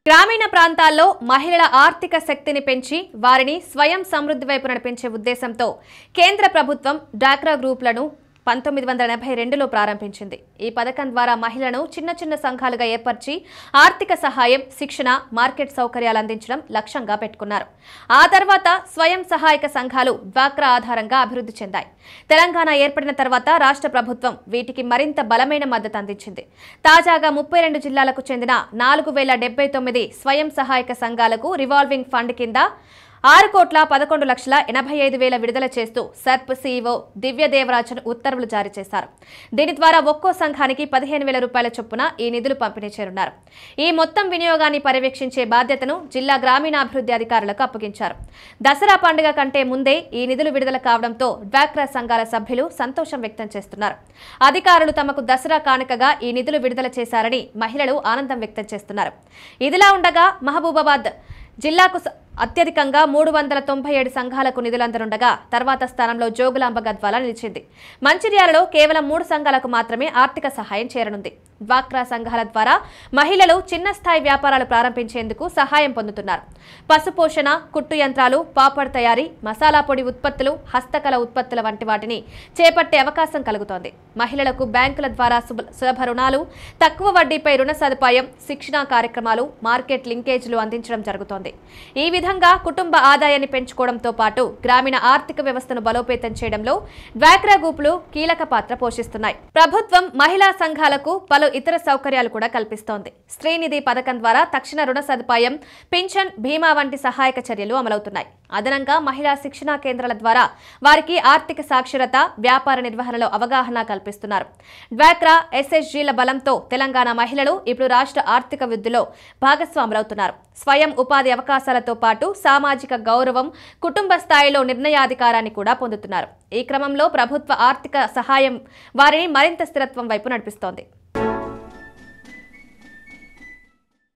గ్రామీణ ప్రాంతాల్లో మహిళల ఆర్థిక శక్తిని పెంచి వారిని స్వయం సమృద్ధి వైపు నడిపించే ఉద్దేశంతో కేంద్ర ప్రభుత్వం డ్వాక్రా గ్రూపులను 1982లో ప్రారంభించింది. ఈ పథకం ద్వారా మహిళలను చిన్న చిన్న సంఘాలుగా ఏర్పరిచి ఆర్థిక సహాయం, శిక్షణ, మార్కెట్ సౌకర్యాలు అందించడం లక్ష్యంగా పెట్టుకున్నారు. ఆ తర్వాత స్వయం సహాయక సంఘాలు డ్వాక్రా ఆధారంగా అభివృద్ధి చెందాయి. తెలంగాణ ఏర్పడిన తర్వాత రాష్ట్ర ప్రభుత్వం వీటికి మరింత బలమైన మద్దతు అందించింది. తాజాగా 32 జిల్లాలకు చెందిన 4079 స్వయం సహాయక సంఘాలకు రివాల్వింగ్ ఫండ్ కింద 6,11,85,000 విడుదల చేస్తూ సర్ప్ సీఈఓ దివ్యదేవరాజన్ ఉత్తర్వులు జారీ చేశారు. దీని ద్వారా ఒక్కో సంఘానికి 15,000 రూపాయల చొప్పున ఈ నిధులు పంపిణీ చేయనున్నారు. ఈ మొత్తం వినియోగాన్ని పర్యవేక్షించే బాధ్యతను జిల్లా గ్రామీణాభివృద్ధి అధికారులకు అప్పగించారు. దసరా పండుగ కంటే ముందే ఈ నిధులు విడుదల కావడంతో డ్వాక్రా సంఘాల సభ్యులు సంతోషం వ్యక్తం చేస్తున్నారు. అధికారులు తమకు దసరా కానుకగా ఈ నిధులు విడుదల చేశారని మహిళలు ఆనందం వ్యక్తం చేస్తున్నారు. ఇదిలా ఉండగా మహబూబాబాద్ జిల్లాకు అత్యధికంగా 397 సంఘాలకు నిధులందనుండగా తర్వాత స్థానంలో జోగులాంబ గద్వాల నిలిచింది. మంచిర్యాలలో కేవలం 3 సంఘాలకు మాత్రమే ఆర్థిక సహాయం చేరనుంది. డ్వాక్రా సంఘాల ద్వారా మహిళలు చిన్న స్థాయి వ్యాపారాలు ప్రారంభించేందుకు సహాయం పొందుతున్నారు. పశుపోషణ, కుట్టు యంత్రాలు, పాపడ్ తయారీ, మసాలా పొడి ఉత్పత్తులు, హస్తకళ ఉత్పత్తుల వంటి వాటిని చేపట్టే అవకాశం కలుగుతోంది. మహిళలకు బ్యాంకుల ద్వారా సులభ రుణాలు, తక్కువ వడ్డీపై రుణ సదుపాయం, శిక్షణా కార్యక్రమాలు, మార్కెట్ లింకేజీలు అందించడం జరుగుతోంది. ఈ విధంగా కుటుంబ ఆదాయాన్ని పెంచుకోవడంతో పాటు గ్రామీణ ఆర్థిక వ్యవస్థను బలోపేతం చేయడంలో డ్వాక్రా గ్రూపులు కీలక పాత్ర పోషిస్తున్నాయి. ప్రభుత్వం మహిళా సంఘాలకు పలు ఇతర సౌకర్యాలు కూడా కల్పిస్తోంది. శ్రీనిధి పథకం ద్వారా తక్షణ రుణ సదుపాయం, పింఛన్, బీమా వంటి సహాయక చర్యలు అమలవుతున్నాయి. అదనంగా మహిళా శిక్షణా కేంద్రాల ద్వారా వారికి ఆర్థిక సాక్షరత, వ్యాపార నిర్వహణలో అవగాహన కల్పిస్తున్నారు. డ్వాక్రా, ఎస్ఎస్జీల బలంతో తెలంగాణ మహిళలు ఇప్పుడు రాష్ట్ర ఆర్థిక వృద్ధిలో భాగస్వాములవుతున్నారు. స్వయం ఉపాధి అవకాశాలతో పాటు సామాజిక గౌరవం, కుటుంబ స్థాయిలో నిర్ణయాధికారాన్ని కూడా పొందుతున్నారు. ఈ క్రమంలో ప్రభుత్వ ఆర్థిక సహాయం వారిని మరింత స్థిరత్వం వైపు నడిపిస్తోంది.